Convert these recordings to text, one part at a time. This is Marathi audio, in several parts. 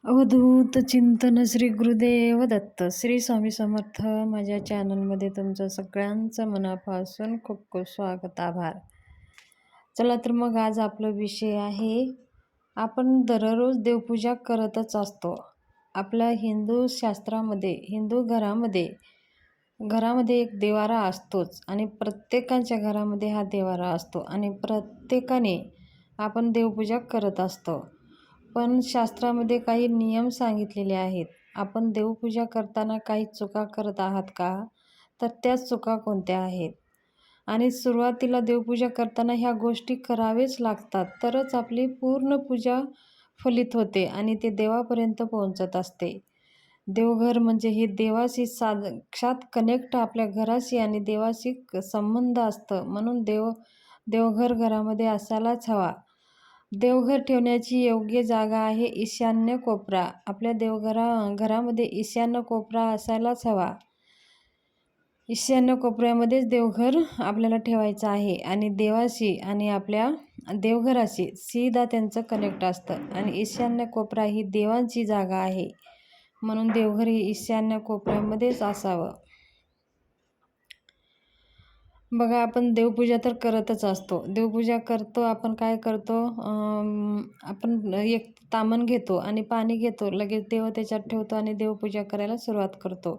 अवधूत चिंतन श्री गुरुदेव दत्त श्री स्वामी समर्थ. माझ्या चॅनलमध्ये तुमचं सगळ्यांचं मनापासून खूप खूप स्वागत, आभार. चला तर मग आज आपला विषय आहे, आपण दररोज देवपूजा करतच असतो. आपल्या हिंदू शास्त्रामध्ये, हिंदू घरामध्ये एक देवारा असतोच आणि प्रत्येकाच्या घरामध्ये हा देवारा असतो आणि प्रत्येकाने आपण देवपूजा करत असतो. पण शास्त्रामध्ये काही नियम सांगितलेले आहेत. आपण देवपूजा करताना काही चुका करत आहात का? तर त्या चुका कोणत्या आहेत? आणि सुरुवातीला देवपूजा करताना ह्या गोष्टी करावेच लागतात, तरच आपली पूर्ण पूजा फलित होते आणि ते देवापर्यंत पोहोचत असते. देवघर म्हणजे हे देवाशी साक्षात कनेक्ट, आपल्या घराशी आणि देवाशी संबंध असतं. म्हणून देवघर घरामध्ये असायलाच हवा. देवघर ठेवण्याची योग्य जागा आहे ईशान्य कोपरा. आपल्या घरामध्ये ईशान्य कोपरा असायलाच हवा. ईशान्य कोपऱ्यामध्येच देवघर आपल्याला ठेवायचं आहे आणि देवाशी आणि आपल्या देवघराशी सीधा त्यांचं कनेक्ट असतं. आणि ईशान्य कोपरा ही देवांची जागा आहे, म्हणून देवघर ही ईशान्य कोपऱ्यामध्येच असावं. बघा, आपण देवपूजा तर करतच असतो. देवपूजा करतो, आपण काय करतो, आपण एक तामण घेतो आणि पाणी घेतो, लगेच देव त्याच्यात ठेवतो आणि देवपूजा करायला सुरुवात करतो.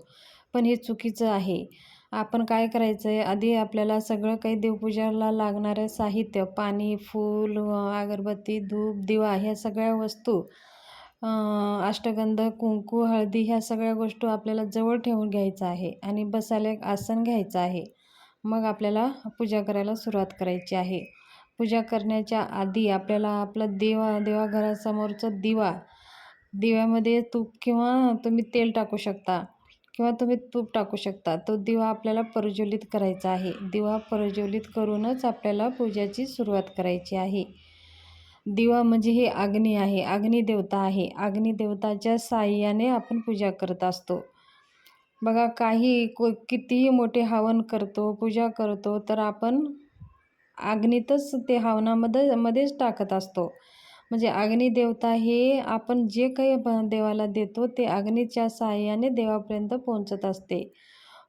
पण हे चुकीचं आहे. आपण काय करायचं आहे, आधी आपल्याला सगळं काही देवपूजाला लागणारं साहित्य, पाणी, फूल, अगरबत्ती, धूप, दिवा, ह्या सगळ्या वस्तू, अष्टगंध, कुंकू, हळदी, ह्या सगळ्या गोष्टी आपल्याला जवळ ठेवून घ्यायचं आहे आणि बसायला एक आसन घ्यायचं आहे. मग आपल्याला पूजा करायला सुरुवात करायची आहे. पूजा करण्याच्या आधी आपल्याला आपलं देवाघरासमोरचं दिव्यामध्ये तूप किंवा तुम्ही तेल टाकू शकता किंवा तुम्ही तूप टाकू शकता. तो दिवा आपल्याला प्रज्वलित करायचा आहे. दिवा प्रज्वलित करूनच आपल्याला पूजेची सुरुवात करायची आहे. दिवा म्हणजे हे अग्नी आहे, अग्निदेवता आहे. अग्निदेवताच्या साहाय्याने आपण पूजा करत असतो. बघा, कितीही मोठे हवन करतो, पूजा करतो, तर आपण अग्नीतच ते मध्येच टाकत असतो. म्हणजे अग्निदेवता हे आपण जे काही देवाला देतो ते अग्नीच्या साहाय्याने देवापर्यंत पोहोचत असते.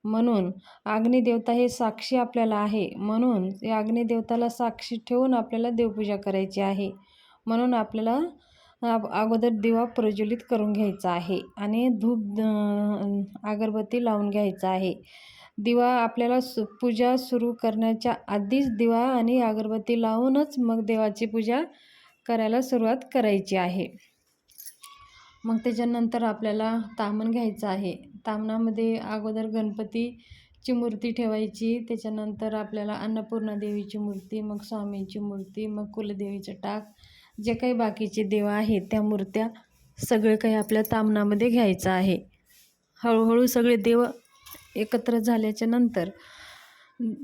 म्हणून अग्निदेवता हे साक्षी आपल्याला आहे. म्हणून या अग्निदेवताला साक्षी ठेवून आपल्याला देवपूजा करायची आहे. म्हणून आपल्याला अगोदर दिवा प्रज्वलित करून घ्यायचा आहे आणि धूप, अगरबत्ती लावून घ्यायचा आहे. दिवा आपल्याला पूजा सुरू करण्याच्या आधीच दिवा आणि अगरबत्ती लावूनच मग देवाची पूजा करायला सुरुवात करायची आहे. मग त्याच्यानंतर आपल्याला ताम्हण घ्यायचं आहे. ताम्हणामध्ये अगोदर गणपतीची मूर्ती ठेवायची, त्याच्यानंतर आपल्याला अन्नपूर्णा देवीची मूर्ती, मग स्वामींची मूर्ती, मग कुलदेवीचं टाक, जे काही बाकीचे देव आहेत त्या मूर्त्या सगळे काही आपल्या ताम्हणामध्ये घ्यायचं आहे. हळूहळू सगळे देव एकत्र झाल्याच्या नंतर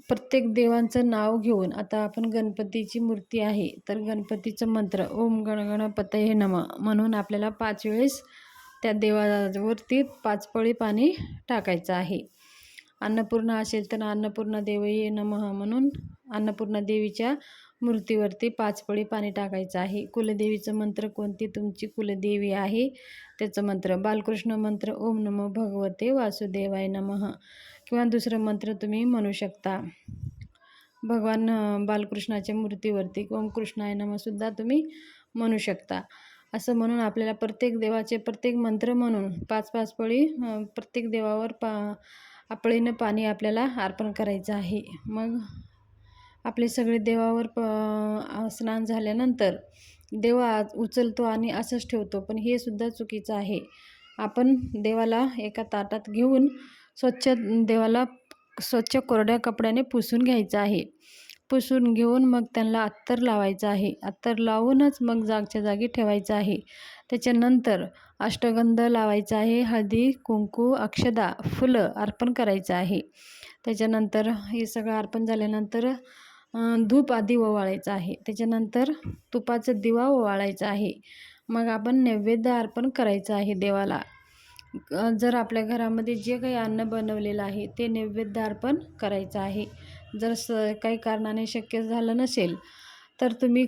प्रत्येक देवांचं नाव घेऊन, आता आपण गणपतीची मूर्ती आहे तर गणपतीचं मंत्र ओम गणगणपतये नमः म्हणून आपल्याला 5 वेळेस त्या देवावरती 5 पळी पाणी टाकायचं आहे. अन्नपूर्णा असेल तर अन्नपूर्णा देवये नमः म्हणून अन्नपूर्णा देवीच्या मूर्तीवरती 5 पळी पाणी टाकायचं आहे. कुलदेवीचं मंत्र, कोणती तुमची कुलदेवी आहे त्याचं मंत्र, बालकृष्ण मंत्र ओम नमो भगवते वासुदेवाय नमः, किंवा दुसरं मंत्र तुम्ही म्हणू शकता. भगवान बालकृष्णाच्या मूर्तीवरती ओम कृष्णाय नमः सुद्धा तुम्ही म्हणू शकता. असं म्हणून आपल्याला प्रत्येक देवाचे प्रत्येक मंत्र म्हणून 5-5 पळी प्रत्येक देवावर पळीनं पाणी आपल्याला अर्पण करायचं आहे. मग आपले सगळे देवावर स्नान झाल्यानंतर देवा उचलतो आणि असंच ठेवतो, पण हे सुद्धा चुकीचं आहे. आपण देवाला एका ताटात घेऊन देवाला स्वच्छ कोरड्या कपड्याने पुसून घ्यायचं आहे. पुसून घेऊन मग त्यांना अत्तर लावायचं आहे. अत्तर लावूनच मग जागच्या जागी ठेवायचं आहे. त्याच्यानंतर अष्टगंध लावायचा आहे, हळदी, कुंकू, अक्षदा, फुलं अर्पण करायचं आहे. त्याच्यानंतर हे सगळं अर्पण झाल्यानंतर धूप आधी ओवाळायचं आहे. त्याच्यानंतर तुपाचा दिवा ओवाळायचा आहे. मग आपण नैवेद्य अर्पण करायचं आहे देवाला. जर आपल्या घरामध्ये जे काही अन्न बनवलेलं आहे ते नैवेद्य अर्पण करायचं आहे. जर काही कारणाने शक्य झालं नसेल तर तुम्ही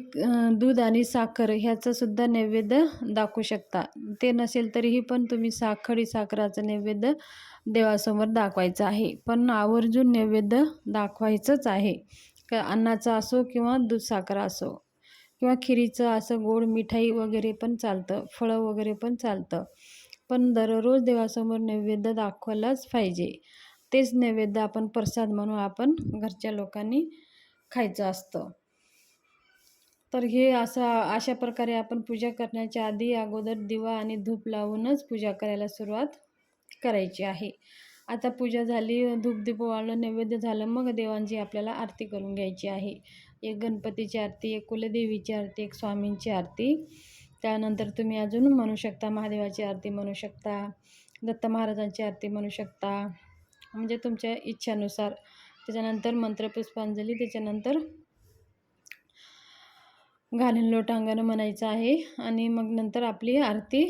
दूध आणि साखर ह्याचंसुद्धा नैवेद्य दाखवू शकता. ते नसेल तरीही पण तुम्ही खडी साखराचं नैवेद्य देवासमोर दाखवायचं आहे. पण आवर्जून नैवेद्य दाखवायचंच आहे. अन्नाचा असो किंवा दूध साखर असो किंवा खिरीचं असं गोड मिठाई वगैरे पण चालतं, फळं वगैरे पण चालतं. पण दररोज देवासमोर नैवेद्य दाखवायलाच पाहिजे. तेच नैवेद्य आपण प्रसाद म्हणून आपण घरच्या लोकांनी खायचं असतं. तर हे अशा प्रकारे आपण पूजा करण्याच्या आधी अगोदर दिवा आणि धूप लावूनच पूजा करायला सुरुवात करायची आहे. आता पूजा झाली, धूप वाळलं, नैवेद्य झालं, मग देवांची आपल्याला आरती करून घ्यायची आहे. एक गणपतीची आरती, एक कुलदेवीची आरती, एक स्वामींची आरती. त्यानंतर तुम्ही अजून म्हणू शकता, महादेवाची आरती म्हणू शकता, दत्त महाराजांची आरती म्हणू शकता, म्हणजे तुमच्या इच्छानुसार. त्याच्यानंतर मंत्रपुष्पांजली, त्याच्यानंतर घालीन लोटांगण म्हणायचं आहे आणि मग नंतर आपली आरती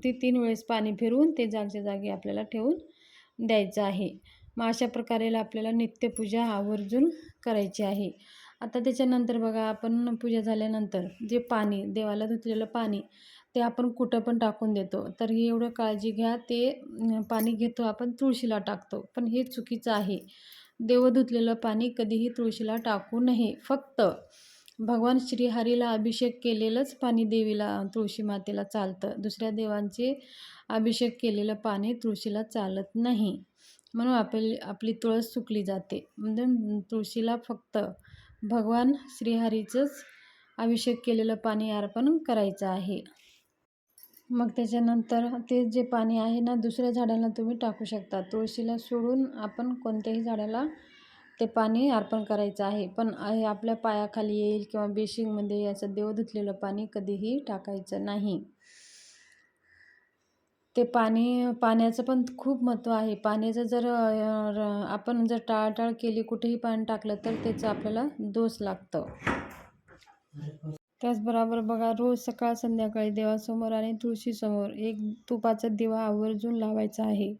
ती 3 वेळेस पाणी फिरवून ते जागच्या जागी आपल्याला ठेवून द्यायचं आहे. मग अशा प्रकारे आपल्याला नित्यपूजा आवर्जून करायची आहे. आता त्याच्यानंतर बघा, आपण पूजा झाल्यानंतर जे पाणी, देवाला धुतलेलं पाणी, ते आपण कुठं पण टाकून देतो. तर ही एवढं काळजी घ्या, ते पाणी घेतो आपण तुळशीला टाकतो, पण हे चुकीचं आहे. देव धुतलेलं पाणी कधीही तुळशीला टाकू नये. फक्त भगवान श्रीहरीला अभिषेक केलेलंच पाणी देवीला, तुळशी मातेला चालतं. दुसऱ्या देवांचे अभिषेक केलेलं पाणी तुळशीला चालत नाही. म्हणून आपली तुळस सुकली जाते. म्हणजे तुळशीला फक्त भगवान श्रीहरीचंच अभिषेक केलेलं पाणी अर्पण करायचं आहे. मग त्याच्यानंतर ते जे पाणी आहे ना, दुसऱ्या झाडाला तुम्ही टाकू शकता. तुळशीला सोडून आपण कोणत्याही झाडाला ते पाणी अर्पण करायचं आहे. पण आपल्या पायाखाली येईल किंवा बेसिंगमध्ये असं देव धुतलेलं पाणी कधीही टाकायचं नाही. ते पाण्याचं पण खूप महत्त्व आहे. पाण्याचं जर आपण जर टाळाटाळ केली, कुठेही पाणी टाकलं तर त्याचं आपल्याला दोष लागतं. त्याचबरोबर बघा, रोज सकाळ संध्याकाळी देवासमोर आणि तुळशीसमोर एक तुपाचा दिवा आवर्जून लावायचा आहे.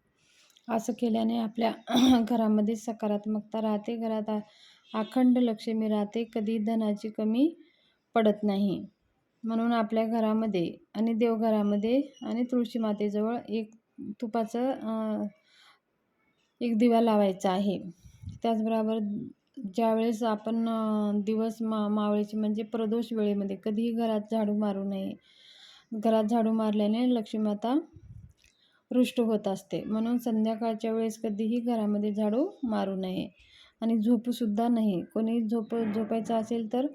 असं केल्याने आपल्या घरामध्ये सकारात्मकता राहते, घरात अखंड लक्ष्मी राहते, कधी धनाची कमी पडत नाही. म्हणून आपल्या घरामध्ये आणि देवघरामध्ये आणि तुळशी मातेजवळ एक तुपाचं एक दिवा लावायचा आहे. त्याचबरोबर ज्यावेळेस आपण दिवस मावळीचे म्हणजे प्रदोष वेळेमध्ये कधीही घरात झाडू मारू नये. घरात झाडू मारल्याने लक्ष्मीमाता रुष्ट होत असते. म्हणून संध्याकाळच्या वेळेस कधीही घरामध्ये झाडू मारू नये आणि झोपूसुद्धा नाही. कोणी झोपायचं असेल तर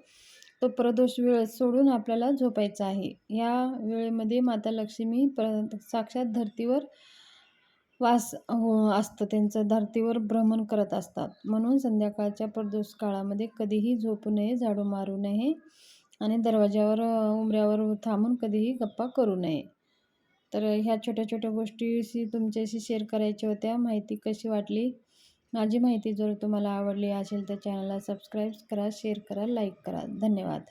तो प्रदोष वेळ सोडून आपल्याला झोपायचं आहे. या वेळेमध्ये माता लक्ष्मी साक्षात धर्तीवर वास असतं त्यांचं, धर्तीवर भ्रमण करत असतात. म्हणून संध्याकाळच्या प्रदोष काळामध्ये कधीही झोपू नये, झाडू मारू नये आणि दरवाजावर उंबऱ्यावर थांबून कधीही गप्पा करू नये. तर ह्या छोट्या छोट्या गोष्टी तुमच्याशी शेअर करायच्या होत्या. माहिती कशी वाटली? माझी माहिती जर तुम्हाला आवडली असेल तर चॅनलला सबस्क्राईब करा, शेअर करा, लाईक करा. धन्यवाद.